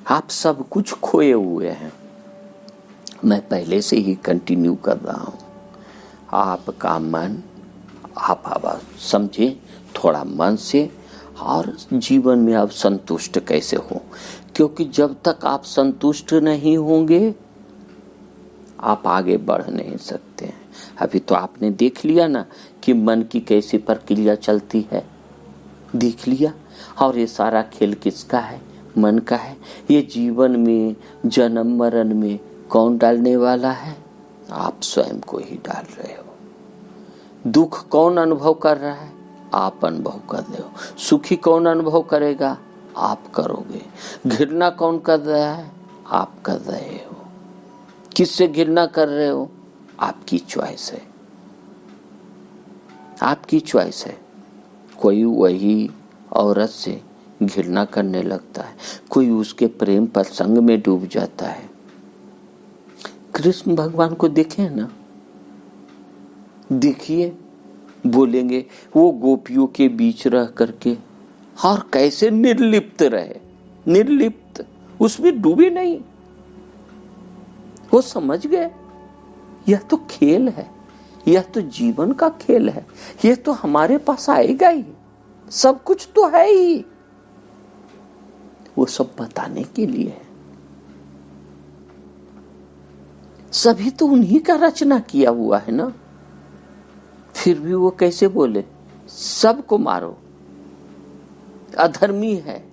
आप सब कुछ खोए हुए हैं। मैं पहले से ही कंटिन्यू कर रहा हूँ। आपका मन, आप समझे थोड़ा मन से, और जीवन में आप संतुष्ट कैसे हो, क्योंकि जब तक आप संतुष्ट नहीं होंगे आप आगे बढ़ नहीं सकते हैं। अभी तो आपने देख लिया ना कि मन की कैसी प्रक्रिया चलती है, देख लिया। और ये सारा खेल किसका है? मन का है। ये जीवन में, जन्म मरण में कौन डालने वाला है? आप स्वयं को ही डाल रहे हो। दुख कौन अनुभव कर रहा है? आप अनुभव कर रहे हो। सुखी कौन अनुभव करेगा? आप करोगे। घृणा कौन कर रहा है? आप कर रहे हो। किससे घृणा कर रहे हो? आपकी चॉइस है, आपकी चॉइस है। कोई वही औरत से घृणा करने लगता है, कोई उसके प्रेम प्रसंग में डूब जाता है। कृष्ण भगवान को देखें ना, देखिए, बोलेंगे वो गोपियों के बीच रह करके और कैसे निर्लिप्त रहे, निर्लिप्त, उसमें डूबे नहीं। वो समझ गए यह तो खेल है, यह तो जीवन का खेल है, यह तो हमारे पास आएगा ही, सब कुछ तो है ही। वो सब बताने के लिए है। सभी तो उन्हीं का रचना किया हुआ है ना। फिर भी वो कैसे बोले सबको मारो, अधर्मी है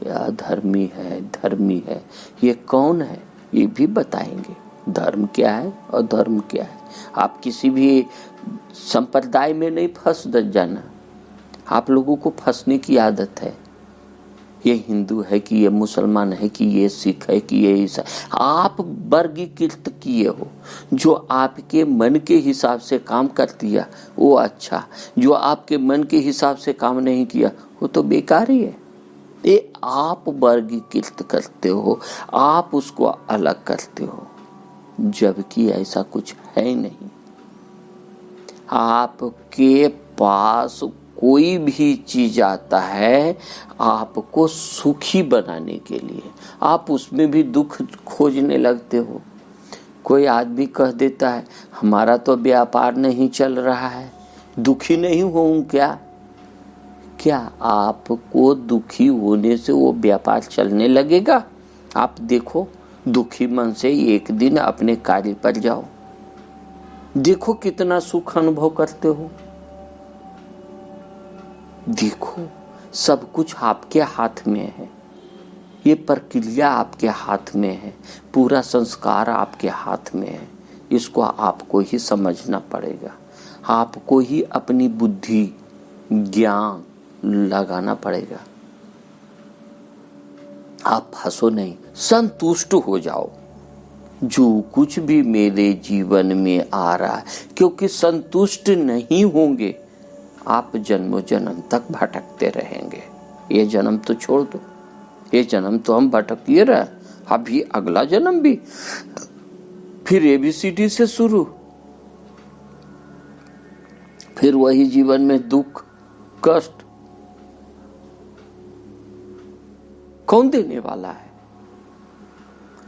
या अधर्मी है, धर्मी है, ये कौन है ये भी बताएंगे। धर्म क्या है और धर्म क्या है। आप किसी भी संप्रदाय में नहीं फंस जाना। आप लोगों को फंसने की आदत है। ये हिंदू है कि ये मुसलमान है कि ये सिख है कि ये ईसाई, आप वर्गीकृत किए हो। जो आपके मन के हिसाब से काम कर दिया वो अच्छा, जो आपके मन के हिसाब से काम नहीं किया वो तो बेकार ही है। ये आप वर्गीकृत करते हो, आप उसको अलग करते हो, जबकि ऐसा कुछ है ही नहीं। आपके पास कोई भी चीज आता है आपको सुखी बनाने के लिए, आप उसमें भी दुख खोजने लगते हो। कोई आदमी कह देता है हमारा तो व्यापार नहीं चल रहा है, दुखी नहीं हूं क्या? क्या आपको दुखी होने से वो व्यापार चलने लगेगा? आप देखो, दुखी मन से एक दिन अपने कार्य पर जाओ, देखो कितना सुख अनुभव करते हो। देखो, सब कुछ आपके हाथ में है, ये प्रक्रिया आपके हाथ में है, पूरा संस्कार आपके हाथ में है। इसको आपको ही समझना पड़ेगा, आपको ही अपनी बुद्धि ज्ञान लगाना पड़ेगा। आप हंसो नहीं, संतुष्ट हो जाओ जो कुछ भी मेरे जीवन में आ रहा है, क्योंकि संतुष्ट नहीं होंगे आप जन्मों जन्म तक भटकते रहेंगे। ये जन्म तो छोड़ दो, ये जन्म तो हम भटकिए रहे, अभी अगला जन्म भी फिर ABCD से शुरू, फिर वही जीवन में दुख कष्ट। कौन देने वाला है?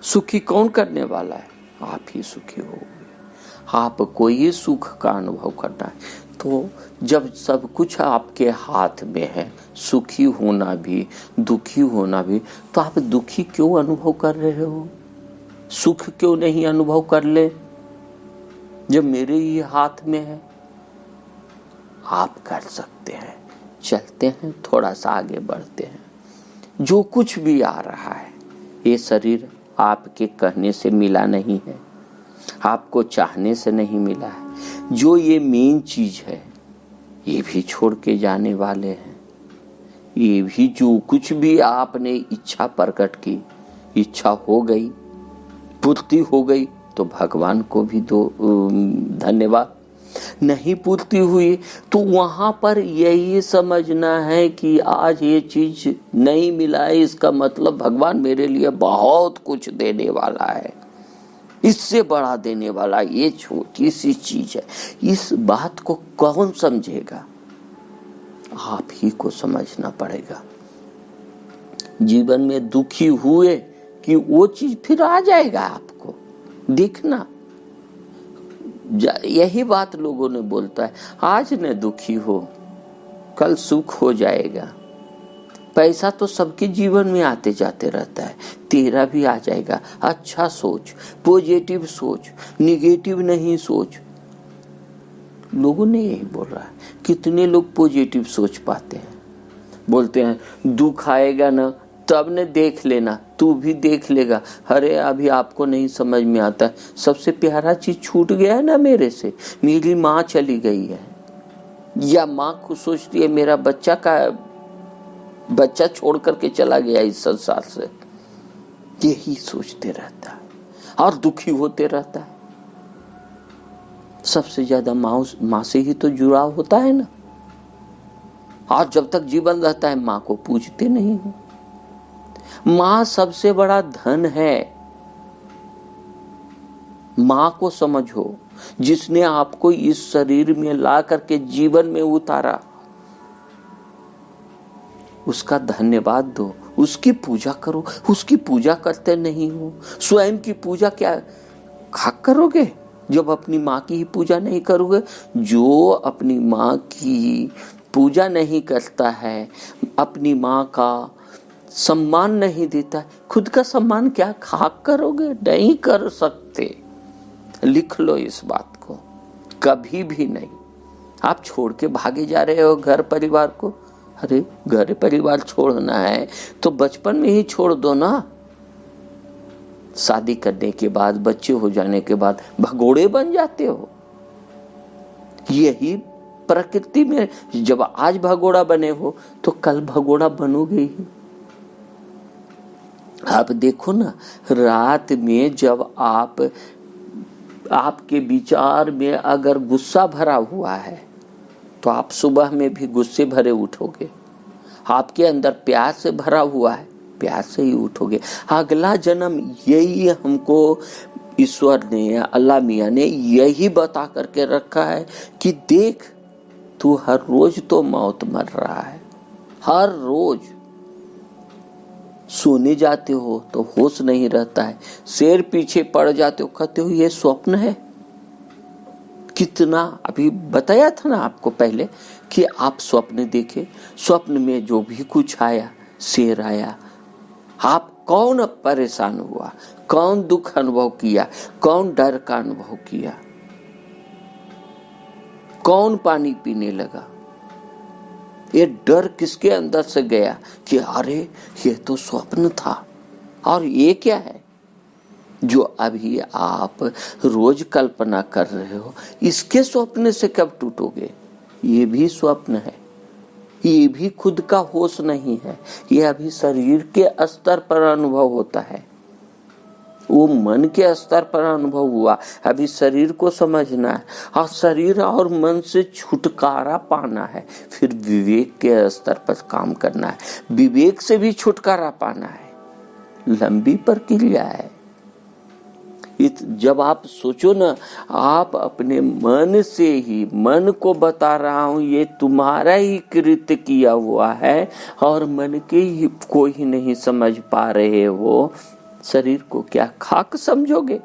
सुखी कौन करने वाला है? आप ही सुखी होगे। आपको ये सुख का अनुभव करना है। तो जब सब कुछ आपके हाथ में है, सुखी होना भी दुखी होना भी, तो आप दुखी क्यों अनुभव कर रहे हो? सुख क्यों नहीं अनुभव कर ले जब मेरे ही हाथ में है? आप कर सकते हैं। चलते हैं, थोड़ा सा आगे बढ़ते हैं। जो कुछ भी आ रहा है ये शरीर आपके कहने से मिला नहीं है, आपको चाहने से नहीं मिला है। जो ये मेन चीज है ये भी छोड़ के जाने वाले हैं। ये भी जो कुछ भी आपने इच्छा प्रकट की, इच्छा हो गई, पूर्ति हो गई तो भगवान को भी दो धन्यवाद। नहीं पूर्ति हुई तो वहां पर यही समझना है कि आज ये चीज नहीं मिला है, इसका मतलब भगवान मेरे लिए बहुत कुछ देने वाला है, इससे बड़ा देने वाला। ये छोटी सी चीज है, इस बात को कौन समझेगा? आप ही को समझना पड़ेगा। जीवन में दुखी हुए कि वो चीज फिर आ जाएगा आपको दिखना। यही बात लोगों ने बोलता है, आज न दुखी हो कल सुख हो जाएगा। पैसा तो सबके जीवन में आते जाते रहता है, तेरा भी आ जाएगा। अच्छा सोच, पॉजिटिव सोच, निगेटिव नहीं सोच। लोगों ने यही बोल रहा है। कितने लोग पॉजिटिव सोच पाते हैं? बोलते हैं दुख आएगा ना तब ने देख लेना, तू भी देख लेगा। अरे अभी आपको नहीं समझ में आता, सबसे प्यारा चीज छूट गया है ना मेरे से, मेरी माँ चली गई है। या माँ खुद सोचती है मेरा बच्चा छोड़ करके चला गया इस संसार से, यही सोचते रहता है और दुखी होते रहता है। सबसे ज्यादा माँ से ही तो जुड़ाव होता है ना, और जब तक जीवन रहता है माँ को पूछते नहीं हो। माँ सबसे बड़ा धन है। माँ को समझो, जिसने आपको इस शरीर में ला करके जीवन में उतारा, उसका धन्यवाद दो, उसकी पूजा करो। उसकी पूजा करते नहीं हो, स्वयं की पूजा क्या खाक करोगे जब अपनी माँ की ही पूजा नहीं करोगे? जो अपनी माँ की पूजा नहीं करता है, अपनी माँ का सम्मान नहीं देता, खुद का सम्मान क्या खाक करोगे? नहीं कर सकते। लिख लो इस बात को, कभी भी नहीं। आप छोड़ के भागे जा रहे हो घर परिवार को। अरे घर परिवार छोड़ना है तो बचपन में ही छोड़ दो ना। शादी करने के बाद, बच्चे हो जाने के बाद भगोड़े बन जाते हो। यही प्रकृति में, जब आज भगोड़ा बने हो तो कल भगोड़ा बनोगे ही। आप देखो ना, रात में जब आपके विचार में अगर गुस्सा भरा हुआ है तो आप सुबह में भी गुस्से भरे उठोगे। आपके अंदर प्यार से भरा हुआ है, प्यार से ही उठोगे। अगला जन्म यही हमको ईश्वर ने, अल्लाह मियाँ ने यही बता करके रखा है कि देख, तू हर रोज तो मौत मर रहा है। हर रोज सोने जाते हो तो होश नहीं रहता है, शेर पीछे पड़ जाते हो, कहते हो ये स्वप्न है। कितना अभी बताया था ना आपको पहले कि आप स्वप्न देखे, स्वप्न में जो भी कुछ आया, शेर आया, आप कौन परेशान हुआ, कौन दुख अनुभव किया, कौन डर का अनुभव किया, कौन पानी पीने लगा? ये डर किसके अंदर से गया कि अरे ये तो स्वप्न था। और ये क्या है जो अभी आप रोज कल्पना कर रहे हो, इसके स्वप्न से कब टूटोगे? ये भी स्वप्न है, ये भी खुद का होश नहीं है, ये अभी शरीर के स्तर पर अनुभव होता है। वो मन के स्तर पर अनुभव हुआ, अभी शरीर को समझना है और शरीर और मन से छुटकारा पाना है, फिर विवेक के स्तर पर काम करना है, विवेक से भी छुटकारा पाना है। लंबी प्रक्रिया है। जब आप सोचो ना, आप अपने मन से ही, मन को बता रहा हूं ये तुम्हारा ही कृत्य किया हुआ है और मन के ही को ही नहीं समझ पा रहे हो, शरीर को क्या खाक समझोगे?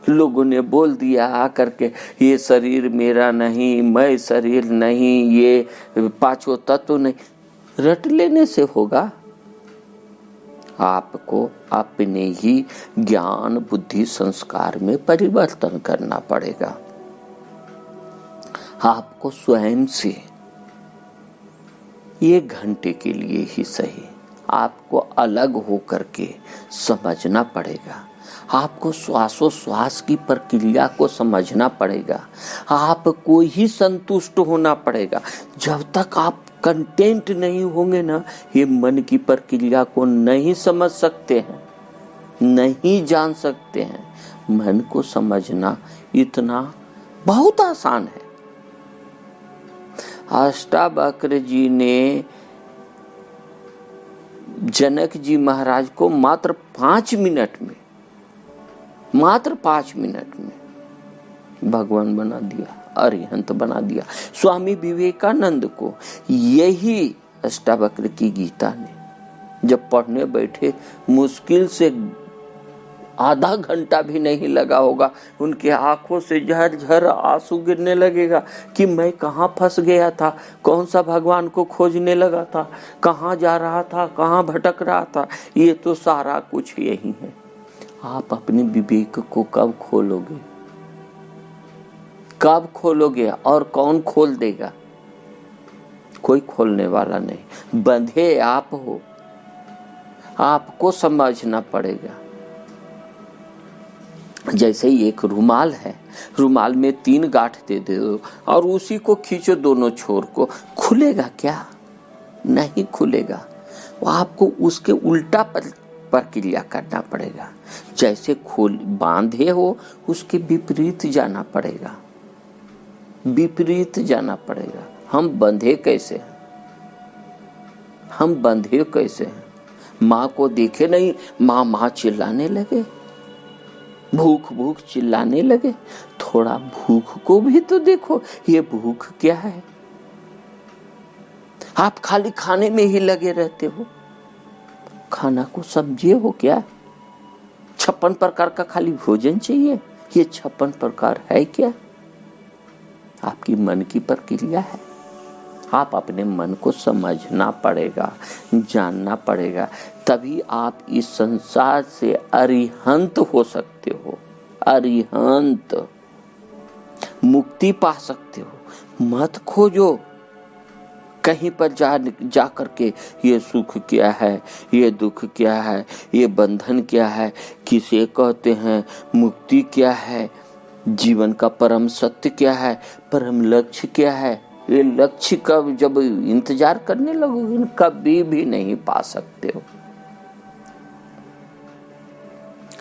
लोगों ने बोल दिया आकर के ये शरीर मेरा नहीं, मैं शरीर नहीं, ये पांचों तत्व नहीं। रट लेने से होगा? आपको अपने ही ज्ञान, बुद्धि, संस्कार में परिवर्तन करना पड़ेगा। आपको स्वयं से ये घंटे के लिए ही सही आपको अलग होकर के समझना पड़ेगा। आपको श्वासोश्वास की प्रक्रिया को समझना पड़ेगा। आपको ही संतुष्ट होना पड़ेगा। जब तक आप कंटेंट नहीं होंगे ना, ये मन की प्रक्रिया को नहीं समझ सकते हैं, नहीं जान सकते हैं। मन को समझना इतना बहुत आसान है। अष्टावक्र जी ने जनक जी महाराज को मात्र 5 मिनट में भगवान बना दिया, अरिहंत बना दिया। स्वामी विवेकानंद को यही अष्टावक्र की गीता ने जब पढ़ने बैठे मुश्किल से आधा घंटा भी नहीं लगा होगा, उनके आंखों से झरझर आंसू गिरने लगेगा कि मैं कहाँ फंस गया था, कौन सा भगवान को खोजने लगा था, कहाँ जा रहा था, कहाँ भटक रहा था। ये तो सारा कुछ यही है। आप अपने विवेक को कब खोलोगे, कब खोलोगे, और कौन खोल देगा? कोई खोलने वाला नहीं। बंधे आप हो, आपको समझना पड़ेगा। जैसे ही एक रुमाल है, रुमाल में 3 गांठ दे दो और उसी को खींचो दोनों छोर को, खुलेगा क्या? नहीं खुलेगा। वो आपको उसके उल्टा प्रक्रिया करना पड़ेगा। जैसे खोल बांधे हो, उसके विपरीत जाना पड़ेगा, विपरीत जाना पड़ेगा। हम बंधे कैसे हैं? हम बंधे कैसे हैं? माँ को देखे नहीं, माँ माँ चिल्लाने लगे, भूख भूख चिल्लाने लगे। थोड़ा भूख को भी तो देखो, ये भूख क्या है? आप खाली खाने में ही लगे रहते हो, खाना को समझे हो क्या? 56 प्रकार का खाली भोजन चाहिए, ये 56 प्रकार है क्या? आपकी मन की प्रक्रिया है। आप अपने मन को समझना पड़ेगा, जानना पड़ेगा, तभी आप इस संसार से अरिहंत हो सकते हो, अरिहंत मुक्ति पा सकते हो। मत खोजो कहीं पर जा करके ये सुख क्या है, ये दुख क्या है, ये बंधन क्या है, किसे कहते हैं, मुक्ति क्या है, जीवन का परम सत्य क्या है, परम लक्ष्य क्या है। ये लक्ष्य का जब इंतजार करने लगोगे, कभी भी नहीं पा सकते हो,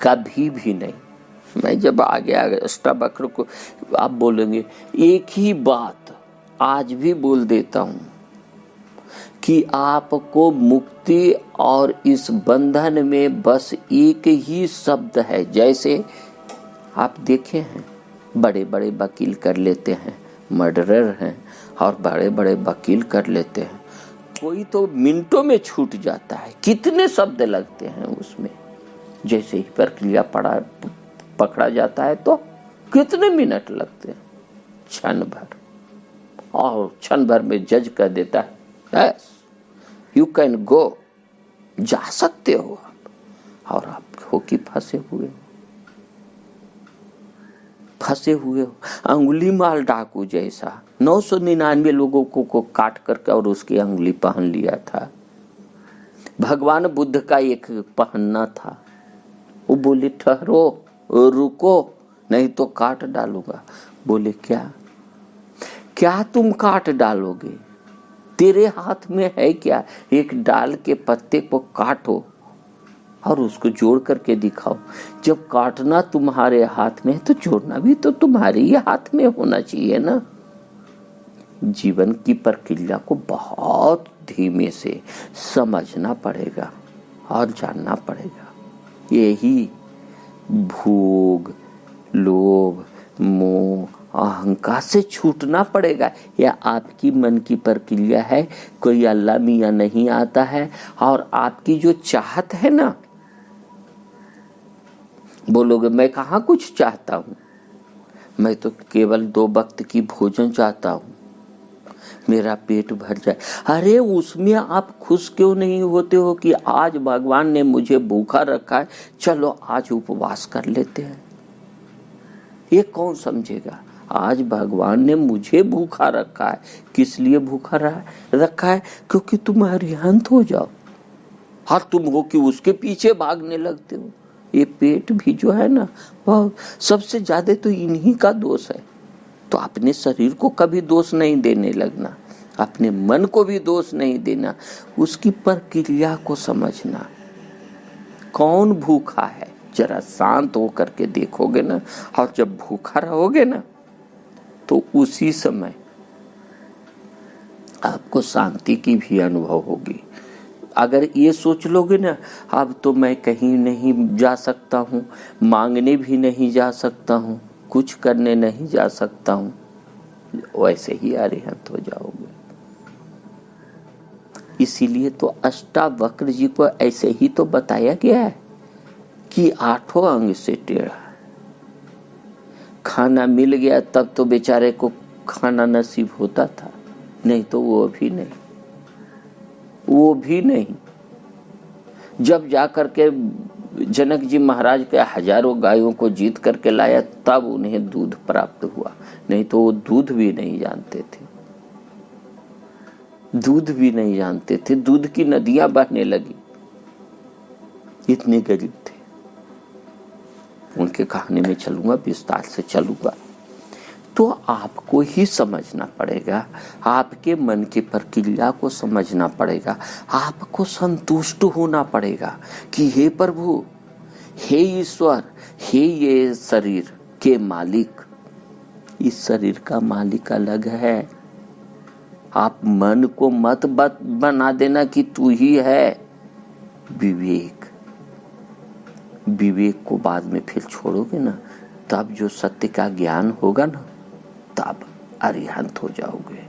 कभी भी नहीं। मैं जब आगे अष्टावक्र को आप बोलेंगे, एक ही बात आज भी बोल देता हूं कि आपको मुक्ति और इस बंधन में बस एक ही शब्द है। जैसे आप देखे हैं, बड़े बड़े वकील कर लेते हैं, मर्डरर हैं और बड़े बड़े वकील कर लेते हैं, कोई तो मिनटों में छूट जाता है, कितने शब्द लगते हैं उसमें। जैसे ही प्रक्रिया पकड़ा जाता है तो कितने मिनट लगते हैं, क्षण भर, और क्षण भर में जज कर देता है, यस यू कैन गो, जा सकते हो आप, और आप हो कि फंसे हुए हो। अंगुली माल डाकू जैसा 999 लोगों को काट करके और उसकी अंगुली पहन लिया था। भगवान बुद्ध का एक पहनना था, वो बोले ठहरो, रुको, नहीं तो काट डालूंगा। बोले क्या क्या तुम काट डालोगे? तेरे हाथ में है क्या? एक डाल के पत्ते को काटो और उसको जोड़ करके दिखाओ। जब काटना तुम्हारे हाथ में है तो जोड़ना भी तो तुम्हारे ही हाथ में होना चाहिए ना। जीवन की प्रक्रिया को बहुत धीमे से समझना पड़ेगा और जानना पड़ेगा। यही भोग, लोभ, मोह, अहंकार से छूटना पड़ेगा। यह आपकी मन की प्रक्रिया है, कोई अल्लाह मियां नहीं आता है। और आपकी जो चाहत है ना, बोलोगे मैं कहाँ कुछ चाहता हूँ, मैं तो केवल 2 वक्त की भोजन चाहता हूँ, मेरा पेट भर जाए। अरे उसमें आप खुश क्यों नहीं होते हो कि आज भगवान ने मुझे भूखा रखा है, चलो आज उपवास कर लेते हैं। ये कौन समझेगा? आज भगवान ने मुझे भूखा रखा है, किस लिए भूखा रखा है? क्योंकि तुम अरिहंत हो जाओ, और तुम हो कि उसके पीछे भागने लगते हो। ये पेट भी जो है ना, वह सबसे ज्यादा तो इन्हीं का दोष है। तो अपने शरीर को कभी दोष नहीं देने लगना, अपने मन को भी दोष नहीं देना, उसकी प्रक्रिया को समझना। कौन भूखा है, जरा शांत होकर के देखोगे ना, और जब भूखा रहोगे ना तो उसी समय आपको शांति की भी अनुभव होगी। अगर ये सोच लोगे ना, अब तो मैं कहीं नहीं जा सकता हूँ, मांगने भी नहीं जा सकता हूँ, कुछ करने नहीं जा सकता हूँ, वैसे ही अरिहंत हो जाओगे। इसीलिए तो अष्टावक्र जी को ऐसे ही तो बताया गया है कि 8 अंग से टेढ़ा। खाना मिल गया तब तो बेचारे को खाना नसीब होता था, नहीं तो वो भी नहीं। जब जाकर के जनक जी महाराज के हजारों गायों को जीत करके लाया तब उन्हें दूध प्राप्त हुआ, नहीं तो वो दूध भी नहीं जानते थे। दूध की नदियां बहने लगी, इतने गरीब थे। उनके कहानी में चलूंगा, विस्तार से चलूंगा। तो आपको ही समझना पड़ेगा, आपके मन की प्रक्रिया को समझना पड़ेगा, आपको संतुष्ट होना पड़ेगा कि हे प्रभु, हे ईश्वर, हे ये शरीर के मालिक। इस शरीर का मालिक अलग है। आप मन को मत बना देना कि तू ही है। विवेक को बाद में फिर छोड़ोगे ना, तब जो सत्य का ज्ञान होगा ना, तब अरिहंत हो जाओगे,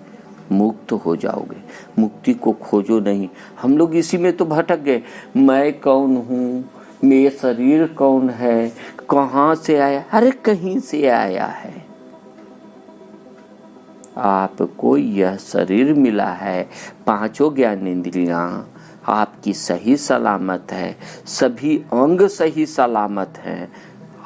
मुक्त हो जाओगे। मुक्ति को खोजो नहीं। हम लोग इसी में तो भटक गए। मैं कौन हूँ, मेरा शरीर कौन है, कहाँ से आया? अरे कहीं से आया है। आपको यह शरीर मिला है, 5 ज्ञानेंद्रियां आपकी सही सलामत है, सभी अंग सही सलामत हैं।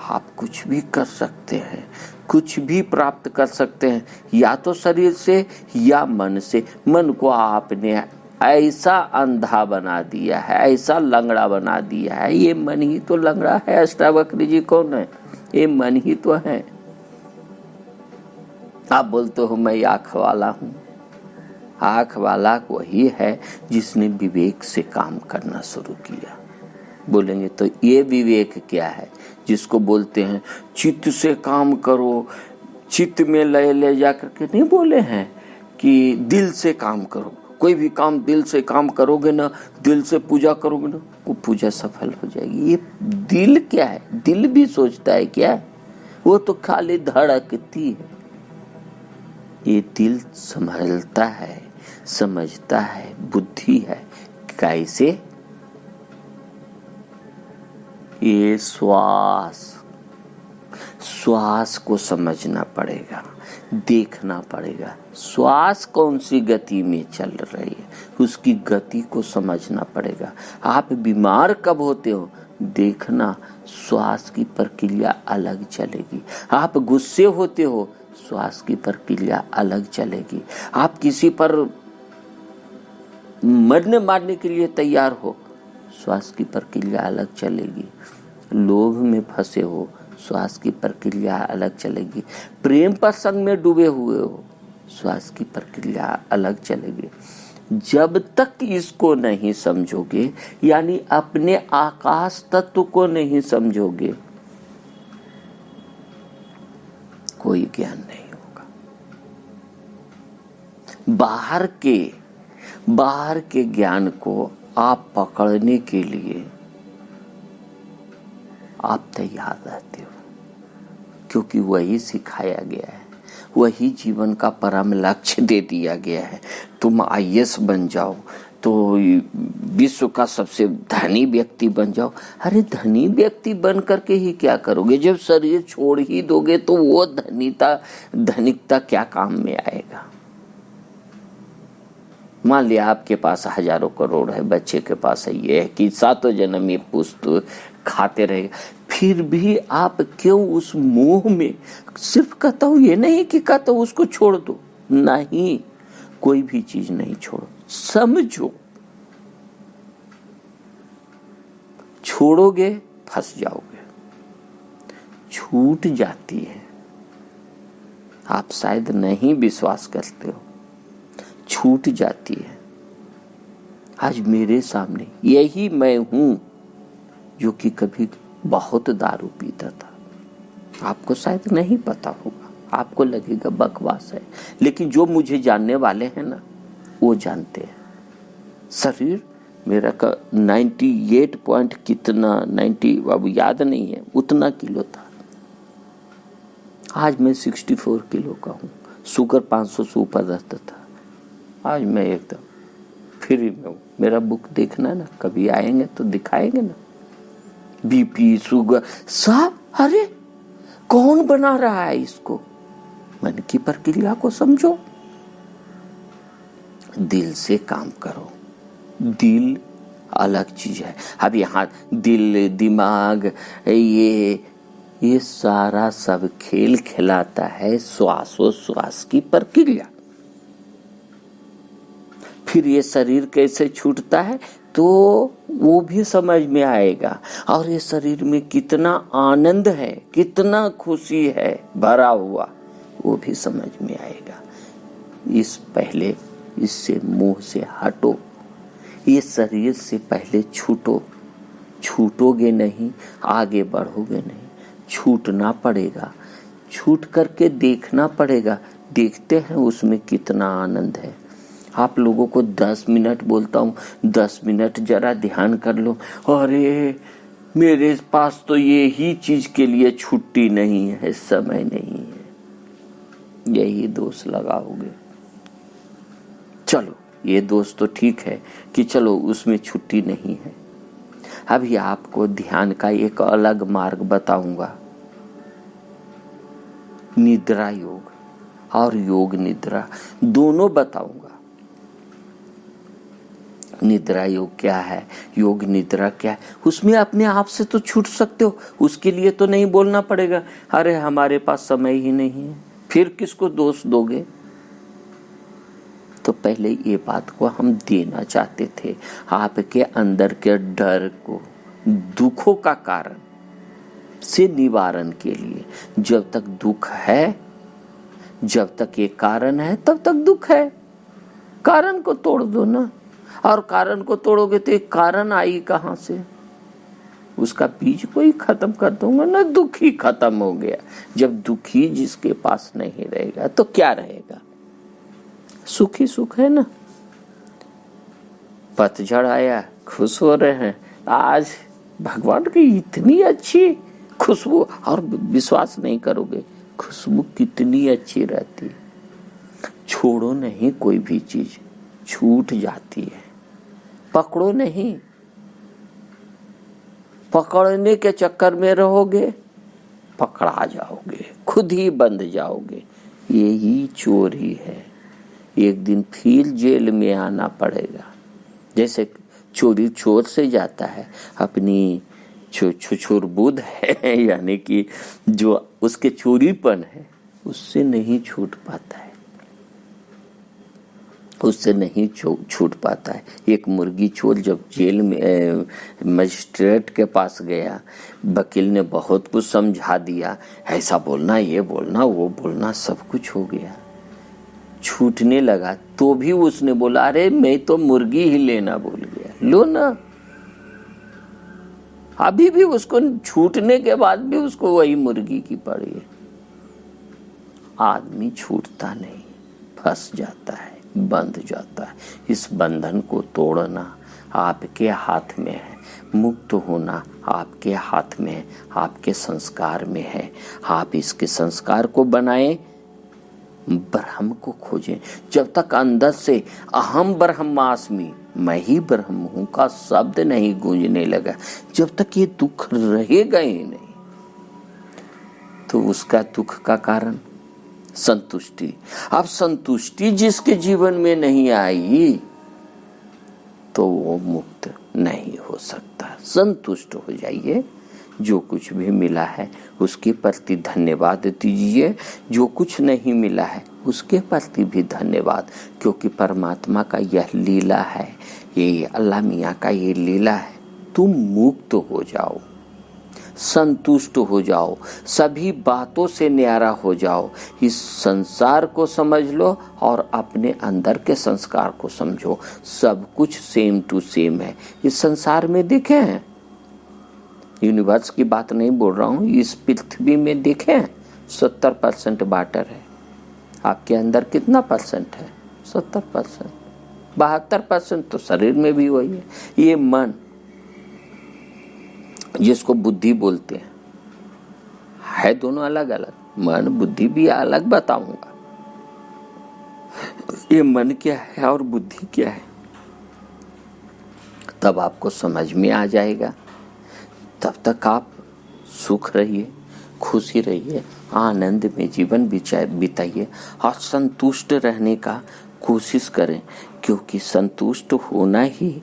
आप कुछ भी कर सकते हैं, कुछ भी प्राप्त कर सकते हैं, या तो शरीर से या मन से। मन को आपने ऐसा अंधा बना दिया है, ऐसा लंगड़ा बना दिया है। ये मन ही तो लंगड़ा है। अष्टावक्र जी कौन है? ये मन ही तो है। आप बोलते हो मैं आँख वाला हूँ। आँख वाला वही है जिसने विवेक से काम करना शुरू किया। बोलेंगे तो ये विवेक क्या है? जिसको बोलते हैं चित्त से काम करो, चित्त में ले जा करके नहीं बोले हैं कि दिल से काम करो। कोई भी काम दिल से काम करोगे ना, दिल से पूजा करोगे ना, वो पूजा सफल हो जाएगी। ये दिल क्या है? दिल भी सोचता है क्या? वो तो खाली धड़कती है। ये दिल संभलता है, समझता है, बुद्धि है। कैसे? ये श्वास को समझना पड़ेगा, देखना पड़ेगा। श्वास कौन सी गति में चल रही है, उसकी गति को समझना पड़ेगा। आप बीमार कब होते हो, देखना, श्वास की प्रक्रिया अलग चलेगी। आप गुस्से होते हो, श्वास की प्रक्रिया अलग चलेगी। आप किसी पर मरने मारने के लिए तैयार हो, श्वास की प्रक्रिया अलग चलेगी। लोभ में फंसे हो, श्वास की प्रक्रिया अलग चलेगी। प्रेम प्रसंग में डूबे हुए हो, श्वास की प्रक्रिया अलग चलेगी। जब तक इसको नहीं समझोगे, यानी अपने आकाश तत्व को नहीं समझोगे, कोई ज्ञान नहीं होगा। बाहर के ज्ञान को आप पकड़ने के लिए आप तैयार रहते हो, क्योंकि वही सिखाया गया है, वही जीवन का परम लक्ष्य दे दिया गया है। तुम आईएएस बन जाओ तो विश्व का सबसे धनी व्यक्ति बन जाओ। अरे धनी व्यक्ति बन करके ही क्या करोगे? जब शरीर छोड़ ही दोगे तो वो धनिकता क्या काम में आएगा? मान लिया आपके पास हजारों करोड़ है, बच्चे के पास है ये है कि 7 जन्म ये पुष्ट खाते रहेगा, फिर भी आप क्यों उस मोह में? सिर्फ कहता हूं ये नहीं कि कहता हूं उसको छोड़ दो, नहीं, कोई भी चीज नहीं छोड़ो, समझो। छोड़ोगे फंस जाओगे, छूट जाती है। आप शायद नहीं विश्वास करते हो, छूट जाती है। आज मेरे सामने यही मैं हूं जो कि कभी बहुत दारू पीता था। आपको शायद नहीं पता होगा, आपको लगेगा बकवास है, लेकिन जो मुझे जानने वाले हैं ना, वो जानते हैं। शरीर मेरा का 98 पॉइंट कितना 90 अब याद नहीं है, उतना किलो था। आज मैं 64 किलो का हूँ। शुगर 500 से ऊपर रहता था, आज मैं एकदम फ्री में हूँ, मेरा बुक देखना ना, कभी आएंगे तो दिखाएंगे ना। बीपी, शुगर सब, अरे कौन बना रहा है इसको? मन की प्रक्रिया को समझो, दिल से काम करो। दिल अलग चीज है। अब यहाँ दिल, दिमाग, ये सारा सब खेल खिलाता है श्वासोश्वास की प्रक्रिया। फिर ये शरीर कैसे छूटता है तो वो भी समझ में आएगा। और ये शरीर में कितना आनंद है, कितना खुशी है भरा हुआ, वो भी समझ में आएगा। पहले इससे मुंह से हटो, ये शरीर से पहले छूटो। छूटोगे नहीं, आगे बढ़ोगे नहीं। छूटना पड़ेगा, छूट करके देखना पड़ेगा। देखते हैं उसमें कितना आनंद है। आप लोगों को 10 मिनट बोलता हूँ, 10 मिनट जरा ध्यान कर लो। अरे मेरे पास तो ये ही चीज के लिए छुट्टी नहीं है, समय नहीं है, यही दोष लगाओगे। चलो ये दोस्त तो ठीक है कि चलो उसमें छुट्टी नहीं है। अभी आपको ध्यान का एक अलग मार्ग बताऊंगा। निद्रा योग और योग निद्रा दोनों बताऊंगा। निद्रा योग क्या है, योग निद्रा क्या है, उसमें अपने आप से तो छूट सकते हो। उसके लिए तो नहीं बोलना पड़ेगा अरे हमारे पास समय ही नहीं है, फिर किसको दोष दोगे। तो पहले ये बात को हम देना चाहते थे, आपके अंदर के डर को, दुखों का कारण से निवारण के लिए। जब तक दुख है, जब तक ये कारण है, तब तक दुख है। कारण को तोड़ दो ना, और कारण को तोड़ोगे तो एक कारण आई कहां से? उसका बीज को ही खत्म कर दूंगा ना, दुख ही खत्म हो गया। जब दुख ही जिसके पास नहीं रहेगा तो क्या रहेगा? सुख ही सुख है ना। पतझड़ आया, खुश हो रहे हैं। आज भगवान की इतनी अच्छी खुशबू, और विश्वास नहीं करोगे खुशबू कितनी अच्छी रहती है। छोड़ो नहीं, कोई भी चीज छूट जाती है। पकड़ो नहीं, पकड़ने के चक्कर में रहोगे पकड़ा जाओगे, खुद ही बंध जाओगे। यही चोरी है। एक दिन फिर जेल में आना पड़ेगा। जैसे चोरी चोर से जाता है, अपनी छुछुरबुद्ध है यानी कि जो उसके चोरीपन है उससे नहीं छूट पाता है, उससे नहीं छूट पाता है। एक मुर्गी चोर जब जेल में मजिस्ट्रेट के पास गया, वकील ने बहुत कुछ समझा दिया, ऐसा बोलना, ये बोलना, वो बोलना, सब कुछ हो गया। छूटने लगा तो भी उसने बोला अरे मैं तो मुर्गी ही लेना भूल गया, लो ना। अभी भी उसको छूटने के बाद भी उसको वही मुर्गी की पड़ी है। आदमी छूटता नहीं, फंस जाता है, बंध जाता है। इस बंधन को तोड़ना आपके हाथ में है, मुक्त होना आपके हाथ में है, आपके संस्कार में है। आप इसके संस्कार को बनाएं, ब्रह्म को खोजें। जब तक अंदर से अहम ब्रह्मास्मि, मैं ही ब्रह्म हूं का शब्द नहीं गूंजने लगा, जब तक ये दुख रहेगा ही नहीं, तो उसका दुख का कारण संतुष्टि। अब संतुष्टि जिसके जीवन में नहीं आई तो वो मुक्त नहीं हो सकता। संतुष्ट हो जाइए, जो कुछ भी मिला है उसके प्रति धन्यवाद दीजिए, जो कुछ नहीं मिला है उसके प्रति भी धन्यवाद, क्योंकि परमात्मा का यह लीला है, ये अल्लाह मियाँ का ये लीला है। तुम मुक्त हो जाओ, संतुष्ट हो जाओ, सभी बातों से न्यारा हो जाओ। इस संसार को समझ लो और अपने अंदर के संस्कार को समझो। सब कुछ सेम टू सेम है। इस संसार में देखे हैं, यूनिवर्स की बात नहीं बोल रहा हूँ, इस पृथ्वी में देखें 70% वाटर है। आपके अंदर कितना परसेंट है? 70%। 72% तो शरीर में भी वही है। ये मन जिसको बुद्धि बोलते हैं, है दोनों अलग अलग। मन बुद्धि भी अलग बताऊंगा। ये मन क्या है और बुद्धि क्या है। तब आपको समझ में आ जाएगा। तब तक आप सुख रहिए, खुशी रहिए, आनंद में जीवन बिताइए और संतुष्ट रहने का कोशिश करें, क्योंकि संतुष्ट होना ही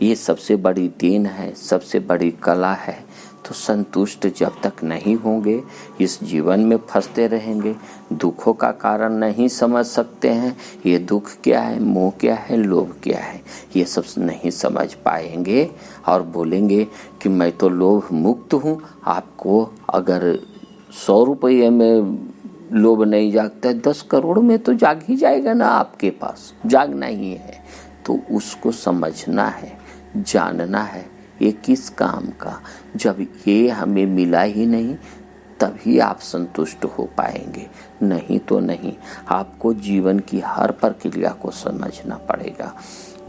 ये सबसे बड़ी देन है, सबसे बड़ी कला है। तो संतुष्ट जब तक नहीं होंगे इस जीवन में फंसते रहेंगे, दुखों का कारण नहीं समझ सकते हैं। ये दुख क्या है, मोह क्या है, लोभ क्या है, ये सब नहीं समझ पाएंगे और बोलेंगे कि मैं तो लोभ मुक्त हूँ। आपको अगर 100 रुपये में लोभ नहीं जागता है, 10 करोड़ में तो जाग ही जाएगा ना। आपके पास जागना ही है तो उसको समझना है, जानना है ये किस काम का। जब ये हमें मिला ही नहीं तभी आप संतुष्ट हो पाएंगे, नहीं तो नहीं। आपको जीवन की हर प्रक्रिया को समझना पड़ेगा,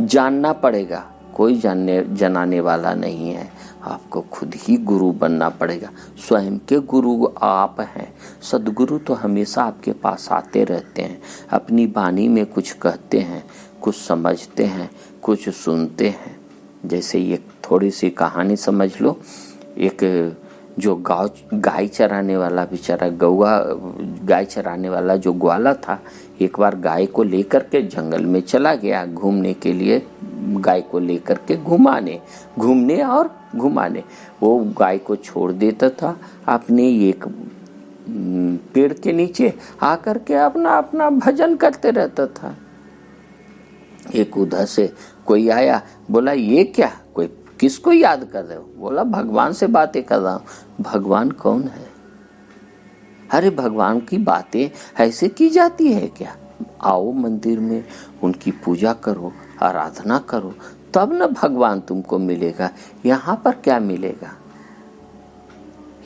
जानना पड़ेगा। कोई जनाने वाला नहीं है, आपको खुद ही गुरु बनना पड़ेगा। स्वयं के गुरु आप हैं। सद्गुरु तो हमेशा आपके पास आते रहते हैं, अपनी वाणी में कुछ कहते हैं, कुछ समझते हैं, कुछ सुनते हैं। जैसे ये थोड़ी सी कहानी समझ लो। एक जो गाय चराने वाला बेचारा गाय चराने वाला जो ग्वाला था, एक बार गाय को लेकर के जंगल में चला गया घूमने के लिए, गाय को लेकर के घूमने और घुमाने। वो गाय को छोड़ देता था अपने एक पेड़ के नीचे आकर के अपना अपना भजन करते रहता था। एक उधर से कोई आया, बोला ये क्या, कोई किसको याद कर रहे हो? बोला भगवान से बातें कर रहा हूँ। भगवान कौन है? अरे भगवान की बातें ऐसे की जाती है क्या? आओ मंदिर में उनकी पूजा करो, आराधना करो, तब न भगवान तुमको मिलेगा। यहाँ पर क्या मिलेगा?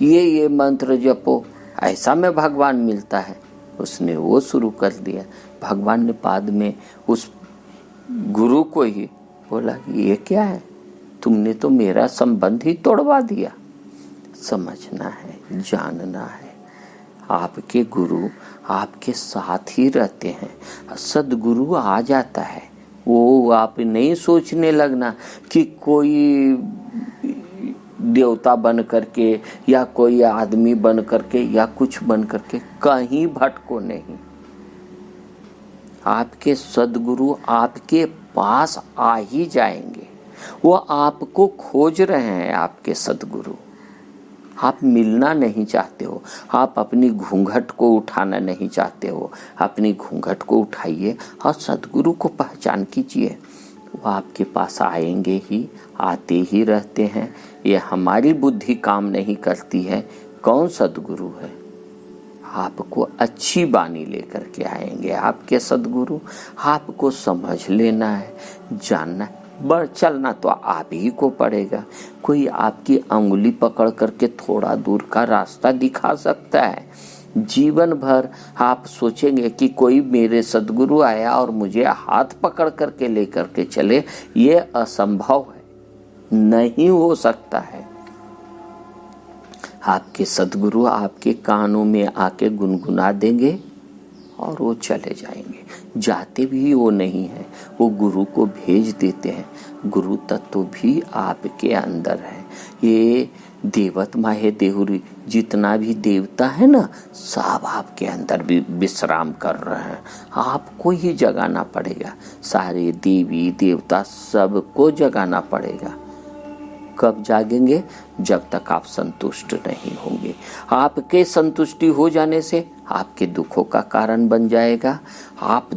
ये मंत्र जपो, ऐसा में भगवान मिलता है। उसने वो शुरू कर दिया। भगवान ने बाद में उस गुरु को ही बोला ये क्या है, तुमने तो मेरा संबंध ही तोड़वा दिया। समझना है, जानना है। आपके गुरु आपके साथ ही रहते हैं। सद्गुरु आ जाता है, वो आप नहीं सोचने लगना कि कोई देवता बन करके या कोई आदमी बन करके या कुछ बन करके, कहीं भटको नहीं। आपके सद्गुरु आपके पास आ ही जाएंगे। वो आपको खोज रहे हैं। आपके सद्गुरु, आप मिलना नहीं चाहते हो, आप अपनी घूंघट को उठाना नहीं चाहते हो, अपनी घूंघट को उठाइए और सद्गुरु को पहचान कीजिए। वो आपके पास आएंगे ही, आते ही रहते हैं। ये हमारी बुद्धि काम नहीं करती है। कौन सद्गुरु है? आपको अच्छी बानी लेकर के आएंगे आपके सद्गुरु। आपको समझ लेना है, जानना है। चलना तो आप ही को पड़ेगा। कोई आपकी अंगुली पकड़ करके थोड़ा दूर का रास्ता दिखा सकता है। जीवन भर आप सोचेंगे कि कोई मेरे सद्गुरु आया और मुझे हाथ पकड़ करके लेकर के चले, ये असंभव है, नहीं हो सकता है। आपके सद्गुरु आपके कानों में आके गुनगुना देंगे और वो चले जाएंगे। जाते भी वो नहीं है, वो गुरु को भेज देते हैं। गुरु तत्व भी आपके अंदर है। ये देवत माहे देहुरी जितना भी देवता है ना, सब आपके अंदर भी विश्राम कर रहे हैं। आपको ही जगाना पड़ेगा। सारे देवी देवता सबको जगाना पड़ेगा। कब जागेंगे? जब तक आप संतुष्ट नहीं होंगे। आपके संतुष्टि हो जाने से आपके दुखों का कारण बन जाएगा। आप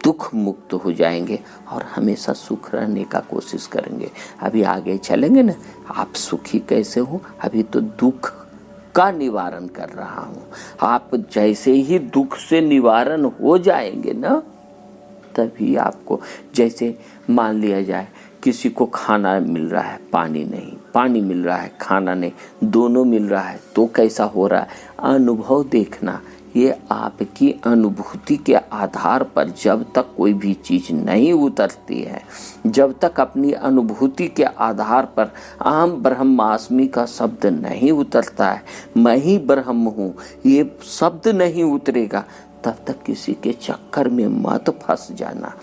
दुख मुक्त हो जाएंगे और हमेशा सुख रहने का कोशिश करेंगे। अभी आगे चलेंगे ना, आप सुखी कैसे हो? अभी तो दुख का निवारण कर रहा हूँ। आप जैसे ही दुख से निवारण हो जाएंगे ना, तभी आपको, जैसे मान लिया जाए किसी को खाना मिल रहा है, पानी नहीं, पानी मिल रहा है, खाना नहीं, दोनों मिल रहा है, तो कैसा हो रहा है? अनुभव देखना। ये आपकी अनुभूति के आधार पर जब तक कोई भी चीज नहीं उतरती है, जब तक अपनी अनुभूति के आधार पर अहम ब्रह्मास्मि का शब्द नहीं उतरता है, मैं ही ब्रह्म हूँ, ये शब्द नहीं उतरेगा, तब तक किसी के चक्कर में मत फंस जाना।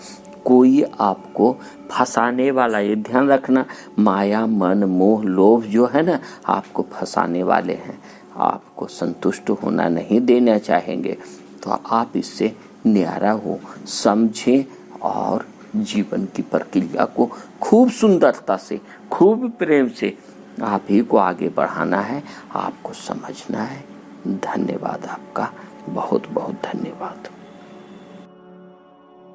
कोई आपको फंसाने वाला, ये ध्यान रखना, माया मन मोह लोभ जो है ना, आपको फंसाने वाले हैं, आपको संतुष्ट होना नहीं देना चाहेंगे। तो आप इससे न्यारा हो, समझें और जीवन की प्रक्रिया को खूब सुंदरता से, खूब प्रेम से आप ही को आगे बढ़ाना है, आपको समझना है। धन्यवाद आपका, बहुत बहुत धन्यवाद।